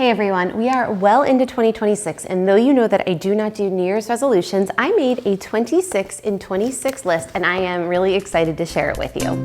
Hey everyone, we are well into 2026, and though you know that I do not do New Year's resolutions, I made a 26 in 26 list, and I am really excited to share it with you.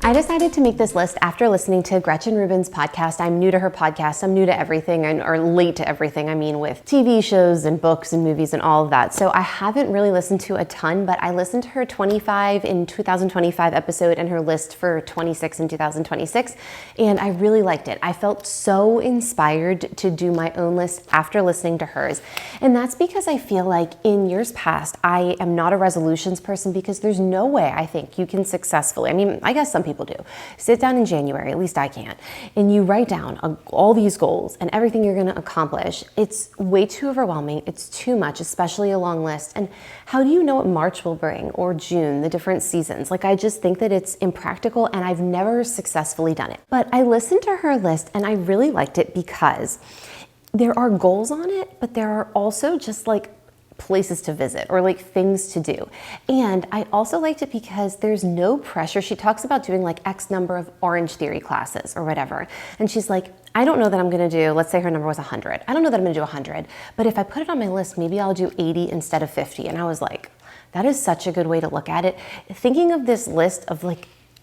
I decided to make this list after listening to Gretchen Rubin's podcast. I'm new to her podcast. I'm new to everything, or late to everything. I mean, with TV shows and books and movies and all of that. So I haven't really listened to a ton, but I listened to her 25 in 2025 episode and her list for 26 in 2026, and I really liked it. I felt so inspired to do my own list after listening to hers. And that's because I feel like in years past, I am not a resolutions person because there's no way I think you can successfully, I guess some people do, sit down in January, at least I can't, and you write down all these goals and everything you're going to accomplish. It's way too overwhelming. It's too much, especially a long list. And how do you know what March will bring, or June, the different seasons? I just think that it's impractical, and I've never successfully done it. But I listened to her list and I really liked it because there are goals on it, but there are also just places to visit or things to do. And I also liked it because there's no pressure. She talks about doing X number of Orange Theory classes or whatever. And she's like, I don't know that I'm gonna do, let's say her number was 100. I don't know that I'm gonna do 100, but if I put it on my list, maybe I'll do 80 instead of 50. And I was like, that is such a good way to look at it. Thinking of this list of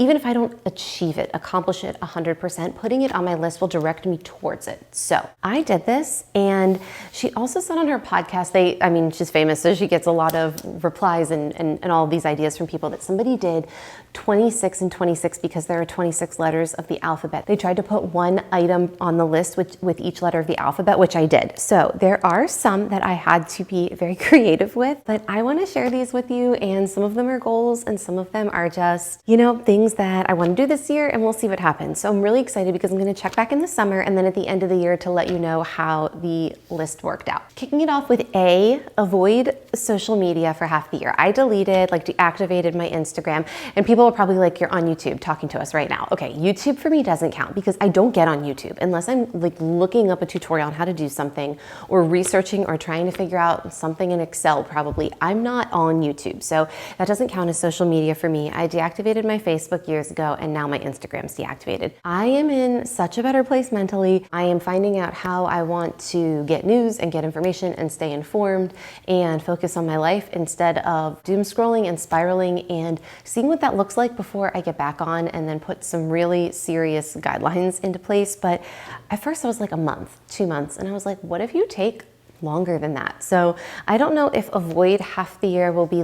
even if I don't accomplish it 100%, putting it on my list will direct me towards it. So I did this, and she also said on her podcast, she's famous, so she gets a lot of replies and all of these ideas from people, that somebody did 26 and 26 because there are 26 letters of the alphabet. They tried to put one item on the list with each letter of the alphabet, which I did. So there are some that I had to be very creative with, but I want to share these with you, and some of them are goals and some of them are just, things that I want to do this year, and we'll see what happens. So I'm really excited because I'm going to check back in the summer and then at the end of the year to let you know how the list worked out. Kicking it off with A, avoid social media for half the year. I deactivated my Instagram, and people are probably like, you're on YouTube talking to us right now. Okay, YouTube for me doesn't count because I don't get on YouTube unless I'm looking up a tutorial on how to do something, or researching or trying to figure out something in Excel probably. I'm not on YouTube, so that doesn't count as social media for me. I deactivated my Facebook years ago, and now my Instagram's deactivated. I am in such a better place mentally. I am finding out how I want to get news and get information and stay informed and focus on my life instead of doom scrolling and spiraling, and seeing what that looks like before I get back on, and then put some really serious guidelines into place. But at first I was like a month, 2 months, and I was like, what if you take longer than that? So I don't know if avoid half the year will be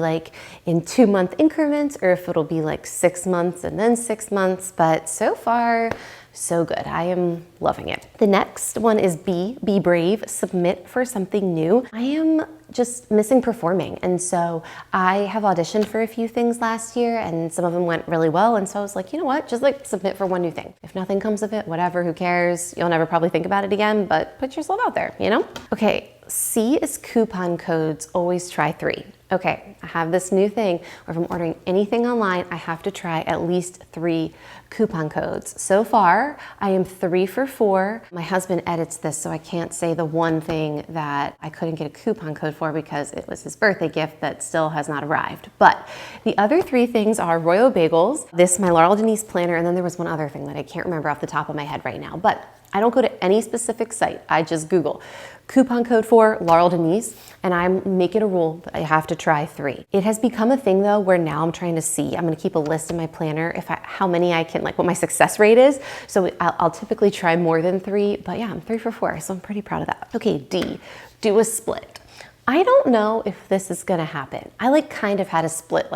in 2-month increments, or if it'll be 6 months and then 6 months, but so far, so good. I am loving it. The next one is B, be brave, submit for something new. I am just missing performing. And so I have auditioned for a few things last year, and some of them went really well. And so I was like, you know what, just submit for one new thing. If nothing comes of it, whatever, who cares? You'll never probably think about it again, but put yourself out there, Okay, C is coupon codes, always try 3. Okay, I have this new thing where if I'm ordering anything online, I have to try at least 3 coupon codes. So far, I am 3 for 4. My husband edits this, so I can't say the one thing that I couldn't get a coupon code for because it was his birthday gift that still has not arrived. But the other 3 things are Royal Bagels, my Laurel Denise planner, and then there was one other thing that I can't remember off the top of my head right now. But I don't go to any specific site. I just Google coupon code for Laurel Denise, and I make it a rule that I have to try 3. It has become a thing though, where now I'm trying to see, I'm gonna keep a list in my planner how many I can, what my success rate is. So I'll typically try more than 3, but yeah, I'm 3 for 4, so I'm pretty proud of that. Okay, D, do a split. I don't know if this is gonna happen. I kind of had a split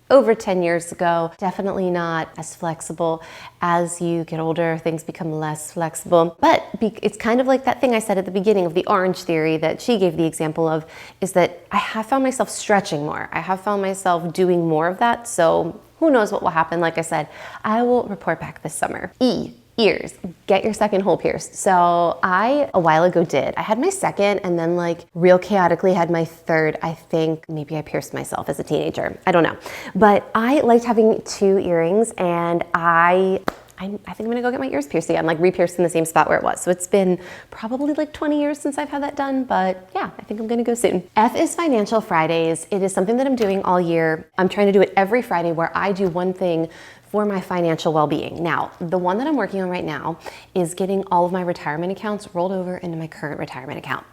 over 10 years ago. Definitely not as flexible. As you get older, things become less flexible. But it's kind of like that thing I said at the beginning of the Orange Theory that she gave the example of, is that I have found myself stretching more. I have found myself doing more of that. So who knows what will happen? Like I said, I will report back this summer. E, ears, get your second hole pierced. So I, a while ago I had my second, and then real chaotically had my third. I think maybe I pierced myself as a teenager. I don't know. But I liked having 2 earrings, and I think I'm gonna go get my ears pierced again, re-pierced in the same spot where it was. So it's been probably 20 years since I've had that done, but yeah, I think I'm gonna go soon. F is Financial Fridays. It is something that I'm doing all year. I'm trying to do it every Friday, where I do one thing for my financial well-being. Now, the one that I'm working on right now is getting all of my retirement accounts rolled over into my current retirement account.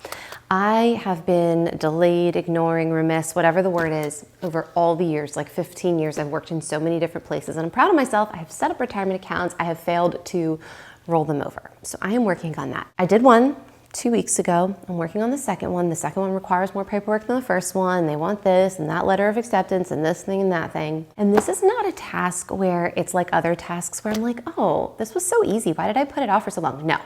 I have been delayed, ignoring, remiss, whatever the word is, over all the years, like 15 years. I've worked in so many different places, and I'm proud of myself. I have set up retirement accounts. I have failed to roll them over. So I am working on that. I did one 2 weeks ago. I'm working on the second one. The second one requires more paperwork than the first one. They want this and that letter of acceptance and this thing and that thing. And this is not a task where it's like other tasks where I'm like, oh, this was so easy. Why did I put it off for so long? No,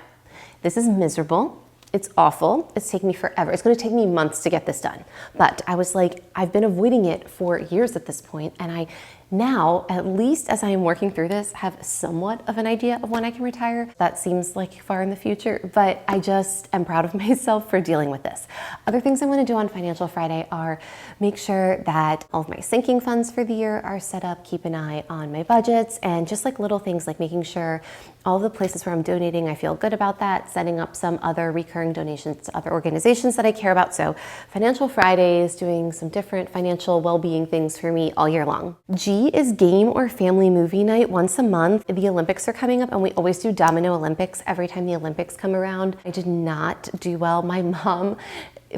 this is miserable. It's awful. It's taking me forever. It's going to take me months to get this done. But I was like, I've been avoiding it for years at this point, and I now, at least as I am working through this, have somewhat of an idea of when I can retire. That seems like far in the future, but I just am proud of myself for dealing with this. Other things I want to do on Financial Friday are make sure that all of my sinking funds for the year are set up, keep an eye on my budgets, and just like little things like making sure all the places where I'm donating, I feel good about that, setting up some other recurring donations to other organizations that I care about. So Financial Fridays, doing some different financial well-being things for me all year long. G is game or family movie night once a month. The Olympics are coming up, and we always do Domino Olympics every time the Olympics come around. I did not do well. My mom,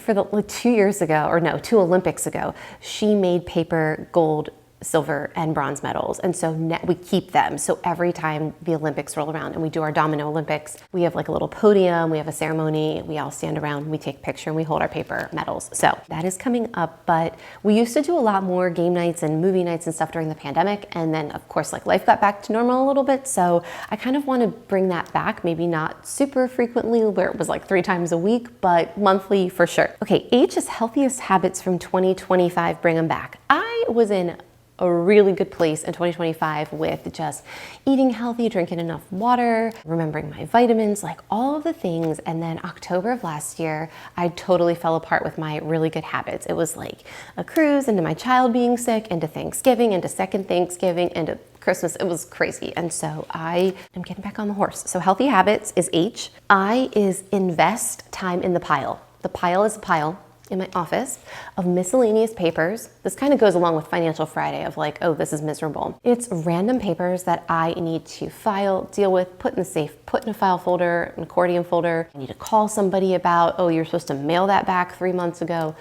for the 2 Olympics ago, she made paper gold, silver, and bronze medals. And so we keep them. So every time the Olympics roll around and we do our Domino Olympics, we have like a little podium, we have a ceremony, we all stand around, we take a picture, and we hold our paper medals. So that is coming up, but we used to do a lot more game nights and movie nights and stuff during the pandemic. And then of course, like life got back to normal a little bit. So I kind of want to bring that back, maybe not super frequently where it was like 3 times a week, but monthly for sure. Okay, H is healthiest habits from 2025, bring them back. I was in a really good place in 2025 with just eating healthy, drinking enough water, remembering my vitamins, like all of the things. And then October of last year, I totally fell apart with my really good habits. It was like a cruise into my child being sick, into Thanksgiving, into second Thanksgiving, into Christmas. It was crazy. And so I am getting back on the horse. So healthy habits is H. I is invest time in the pile. The pile is a pile in my office of miscellaneous papers. This kind of goes along with Financial Friday of like, oh, this is miserable. It's random papers that I need to file, deal with, put in the safe, put in a file folder, an accordion folder. I need to call somebody about, oh, you're supposed to mail that back 3 months ago.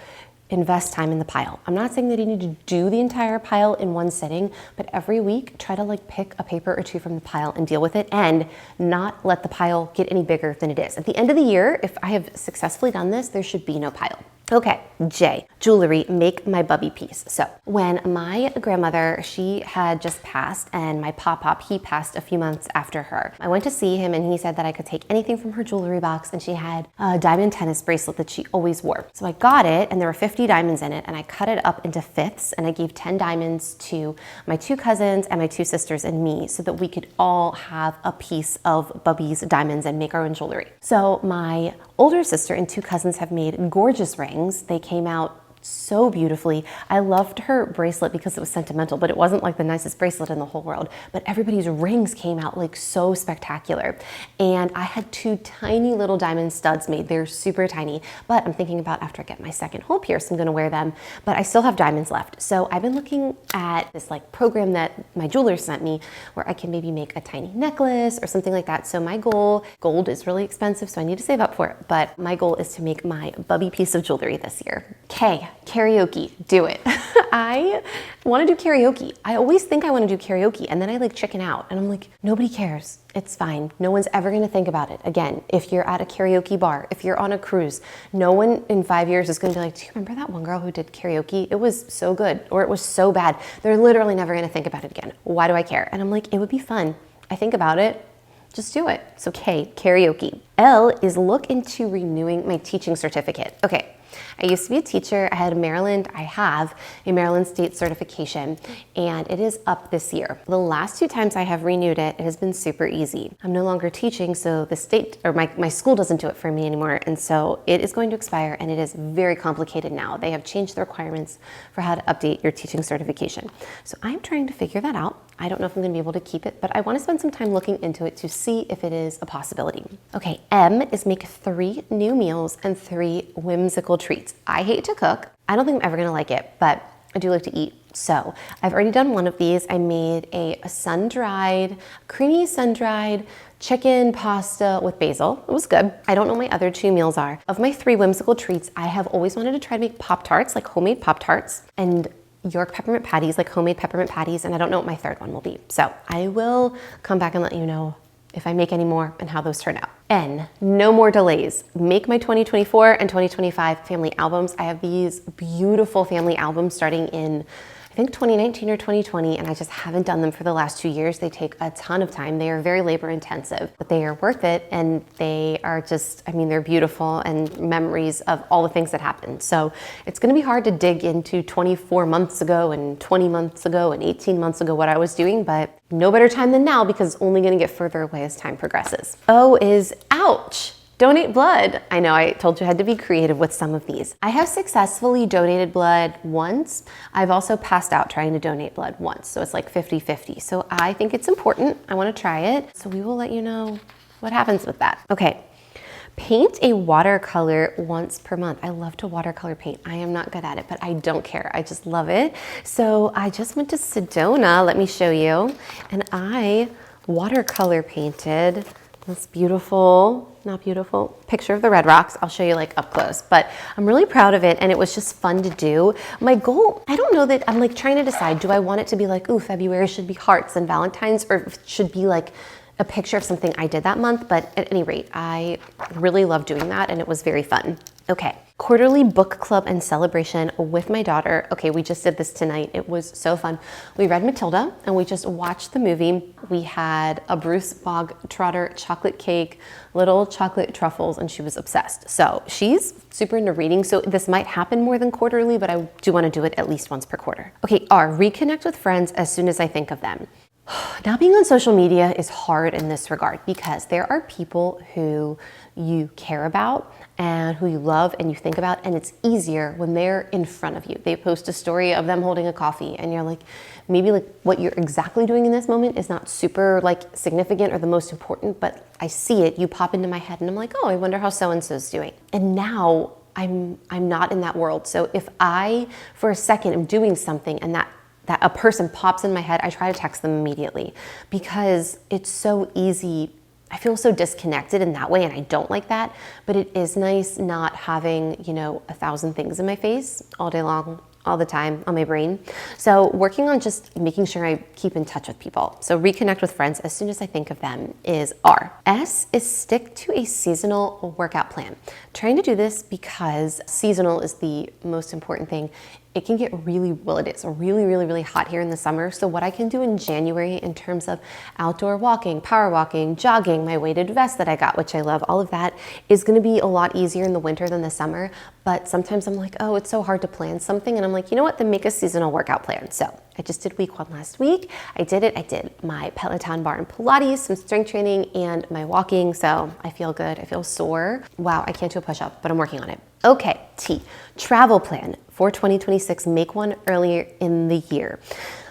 Invest time in the pile. I'm not saying that you need to do the entire pile in one sitting, but every week try to like pick a paper or two from the pile and deal with it and not let the pile get any bigger than it is. At the end of the year, if I have successfully done this, there should be no pile. Okay, J, jewelry, make my bubby piece. So when my grandmother, she had just passed, and my pop-pop, he passed a few months after her. I went to see him and he said that I could take anything from her jewelry box, and she had a diamond tennis bracelet that she always wore. So I got it, and there were 50 diamonds in it, and I cut it up into fifths, and I gave 10 diamonds to my 2 cousins and my 2 sisters and me so that we could all have a piece of Bubby's diamonds and make our own jewelry. So my older sister and 2 cousins have made gorgeous rings. They came out so beautifully. I loved her bracelet because it was sentimental, but it wasn't like the nicest bracelet in the whole world. But everybody's rings came out like so spectacular. And I had 2 tiny little diamond studs made. They're super tiny, but I'm thinking about after I get my second hole pierce, I'm gonna wear them, but I still have diamonds left. So I've been looking at this like program that my jeweler sent me where I can maybe make a tiny necklace or something like that. So my goal, gold is really expensive, so I need to save up for it, but my goal is to make my bubby piece of jewelry this year. K, karaoke, do it. I want to do karaoke. I always think I want to do karaoke, and then I like chicken out and I'm like, nobody cares. It's fine. No one's ever going to think about it. Again, if you're at a karaoke bar, if you're on a cruise, no one in 5 years is going to be like, do you remember that one girl who did karaoke? It was so good, or it was so bad. They're literally never going to think about it again. Why do I care? And I'm like, it would be fun. I think about it. Just do it. So K, karaoke. L is look into renewing my teaching certificate. Okay. I used to be a teacher. I have a Maryland State certification, and it is up this year. The last 2 times I have renewed it, it has been super easy. I'm no longer teaching, so the state or my school doesn't do it for me anymore. And so it is going to expire, and it is very complicated now. They have changed the requirements for how to update your teaching certification. So I'm trying to figure that out. I don't know if I'm gonna be able to keep it, but I wanna spend some time looking into it to see if it is a possibility. Okay, M is make 3 new meals and 3 whimsical treats. I hate to cook. I don't think I'm ever gonna like it, but I do like to eat So I've already done one of these. I made a sun-dried, creamy sun-dried chicken pasta with basil. It was good. I don't know what my other 2 meals are. Of my 3 whimsical treats, I have always wanted to try to make Pop-Tarts, like homemade Pop-Tarts, and York peppermint patties, like homemade peppermint patties, and I don't know what my 3rd one will be. So I will come back and let you know if I make any more and how those turn out. N, no more delays. Make my 2024 and 2025 family albums. I have these beautiful family albums starting in, I think 2019 or 2020, and I just haven't done them for the last 2 years. They take a ton of time. They are very labor intensive, but they are worth it, and they are just, I mean, they're beautiful and memories of all the things that happened. So it's gonna be hard to dig into 24 months ago and 20 months ago and 18 months ago what I was doing, but no better time than now because it's only gonna get further away as time progresses. O is ouch. Donate blood. I know I told you I had to be creative with some of these. I have successfully donated blood once. I've also passed out trying to donate blood once. So it's like 50-50. So I think it's important. I want to try it. So we will let you know what happens with that. Okay. Paint a watercolor once per month. I love to watercolor paint. I am not good at it, but I don't care. I just love it. So I just went to Sedona. Let me show you. And I watercolor painted this beautiful, not beautiful, picture of the Red Rocks. I'll show you like up close, but I'm really proud of it and it was just fun to do. My goal, I don't know that, I'm like trying to decide, do I want it to be like, ooh, February should be hearts and Valentine's, or if it should be like a picture of something I did that month, but at any rate, I really love doing that and it was very fun. Okay, quarterly book club and celebration with my daughter. Okay, we just did this tonight. It was so fun. We read Matilda and we just watched the movie. We had a Bruce Bogtrotter chocolate cake, little chocolate truffles, and she was obsessed. So she's super into reading, so this might happen more than quarterly, but I do want to do it at least once per quarter. Okay, R, reconnect with friends as soon as I think of them. Now, being on social media is hard in this regard because there are people who you care about and who you love and you think about, and it's easier when they're in front of you. They post a story of them holding a coffee and you're like, maybe like what you're exactly doing in this moment is not super like significant or the most important, but I see it, you pop into my head and I'm like, oh, I wonder how so-and-so's doing. And now I'm not in that world. So if I, for a second, am doing something and that a person pops in my head, I try to text them immediately because it's so easy. I feel so disconnected in that way and I don't like that, but it is nice not having, you know, 1,000 things in my face all day long, all the time on my brain. So working on just making sure I keep in touch with people. So reconnect with friends as soon as I think of them is R. S is stick to a seasonal workout plan. Trying to do this because seasonal is the most important thing. It can get really, well, it is really hot here in the summer. So what I can do in January in terms of outdoor walking, power walking, jogging, my weighted vest that I got, which I love, all of that is gonna be a lot easier in the winter than the summer. But sometimes I'm like, oh, it's so hard to plan something. And I'm like, you know what, then make a seasonal workout plan. So I just did week 1 last week. I did it. I did my Peloton bar and Pilates, some strength training, and my walking. So I feel good. I feel sore. Wow, I can't do a push-up, but I'm working on it. Okay, T, travel plan for 2026. Make one earlier in the year.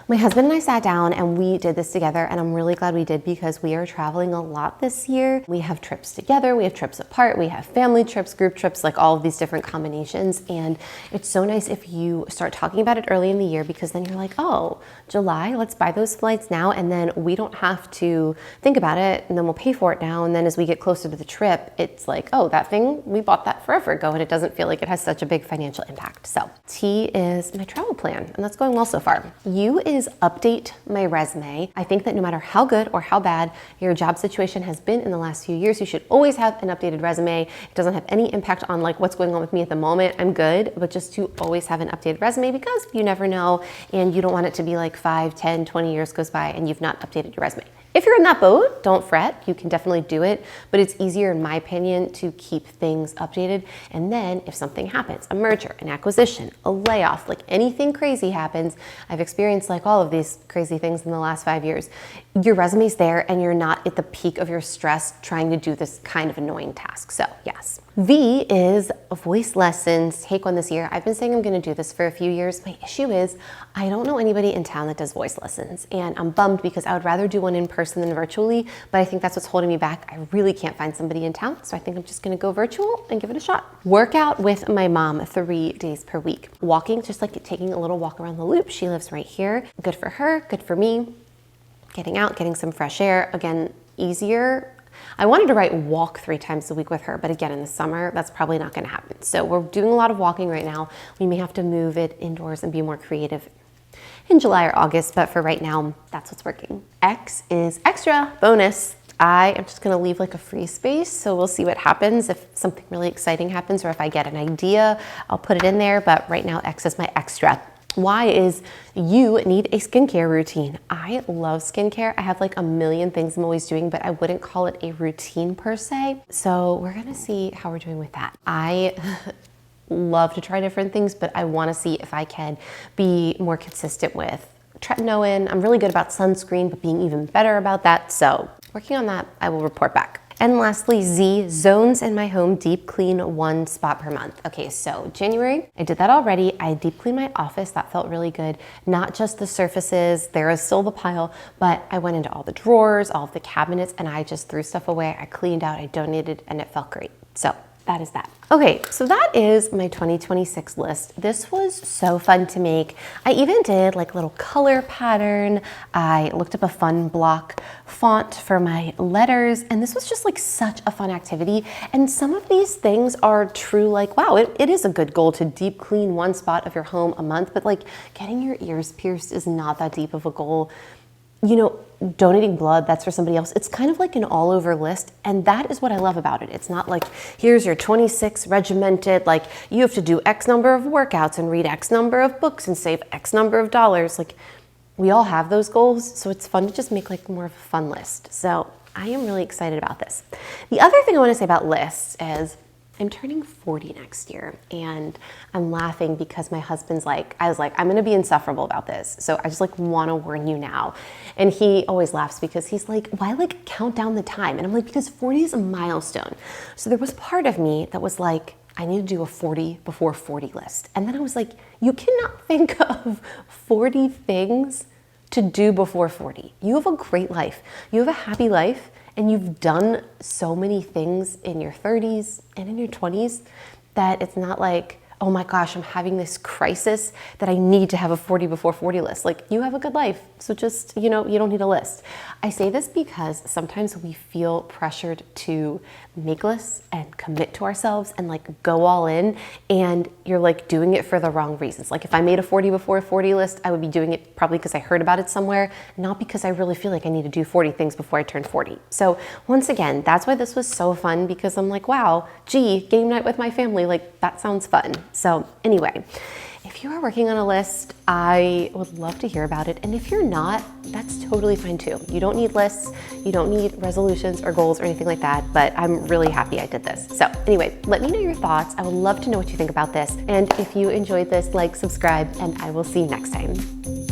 My husband and I sat down and we did this together, and I'm really glad we did because we are traveling a lot this year. We have trips together, we have trips apart, we have family trips, group trips, like all of these different combinations. And it's so nice if you start talking about it early in the year because then you're like, oh, July, let's buy those flights now. And then we don't have to think about it and then we'll pay for it now. And then as we get closer to the trip, it's like, oh, that thing, we bought that forever ago and it doesn't feel like it has such a big financial impact. So T is my travel plan and that's going well so far. U is update my resume. I think that no matter how good or how bad your job situation has been in the last few years, you should always have an updated resume. It doesn't have any impact on like what's going on with me at the moment. I'm good, but just to always have an updated resume because you never know and you don't want it to be like 5, 10, 20 years goes by and you've not updated your resume. If you're in that boat, don't fret. You can definitely do it, but it's easier, in my opinion, to keep things updated. And then if something happens, a merger, an acquisition, a layoff, like anything crazy happens, I've experienced like all of these crazy things in the last 5 years, your resume's there and you're not at the peak of your stress trying to do this kind of annoying task. So yes. V is voice lessons. Take one this year. I've been saying I'm going to do this for a few years. My issue is I don't know anybody in town that does voice lessons, and I'm bummed because I would rather do one in person person than virtually, but I think that's what's holding me back. I really can't find somebody in town, so I think I'm just gonna go virtual and give it a shot. Workout with my mom 3 days per week. Walking, just like taking a little walk around the loop. She lives right here. Good for her, good for me. Getting out, getting some fresh air. Again, easier. I wanted to walk 3 times a week with her, but again, in the summer, that's probably not gonna happen. So we're doing a lot of walking right now. We may have to move it indoors and be more creative in July or August, but for right now, that's what's working. X is extra, bonus. I am just gonna leave like a free space, so we'll see what happens. If something really exciting happens or if I get an idea, I'll put it in there, but right now X is my extra. Y is you need a skincare routine. I love skincare. I have like a million things I'm always doing, but I wouldn't call it a routine per se. So we're gonna see how we're doing with that. I love to try different things, but I wanna see if I can be more consistent with tretinoin. I'm really good about sunscreen, but being even better about that. So working on that, I will report back. And lastly, Z, zones in my home, deep clean 1 spot per month. Okay, so January, I did that already. I deep cleaned my office. That felt really good. Not just the surfaces, there is still the pile, but I went into all the drawers, all of the cabinets, and I just threw stuff away. I cleaned out, I donated, and it felt great. So that is that. Okay, so that is my 2026 list. This was so fun to make. I even did like a little color pattern. I looked up a fun block font for my letters, and this was just like such a fun activity. And some of these things are true, like, wow, it is a good goal to deep clean 1 spot of your home a month, but like getting your ears pierced is not that deep of a goal. You know, donating blood, that's for somebody else. It's kind of like an all over list. And that is what I love about it. It's not like, here's your 26 regimented, like you have to do X number of workouts and read X number of books and save X number of dollars. Like we all have those goals. So it's fun to just make like more of a fun list. So I am really excited about this. The other thing I want to say about lists is I'm turning 40 next year, and I'm laughing because my husband's like, I was like, I'm gonna be insufferable about this. So I just like wanna warn you now. And he always laughs because he's like, why like count down the time? And I'm like, because 40 is a milestone. So there was part of me that was like, I need to do a 40 before 40 list. And then I was like, you cannot think of 40 things to do before 40. You have a great life. You have a happy life. And you've done so many things in your 30s and in your 20s that it's not like, oh my gosh, I'm having this crisis that I need to have a 40 before 40 list. Like you have a good life. So just, you know, you don't need a list. I say this because sometimes we feel pressured to make lists and commit to ourselves and like go all in, and you're like doing it for the wrong reasons. Like if I made a 40 before 40 list, I would be doing it probably because I heard about it somewhere, not because I really feel like I need to do 40 things before I turn 40. So once again, that's why this was so fun, because I'm like, wow, gee, game night with my family, like that sounds fun. So anyway, if you are working on a list, I would love to hear about it. And if you're not, that's totally fine too. You don't need lists, you don't need resolutions or goals or anything like that, but I'm really happy I did this. So anyway, let me know your thoughts. I would love to know what you think about this. And if you enjoyed this, like, subscribe, and I will see you next time.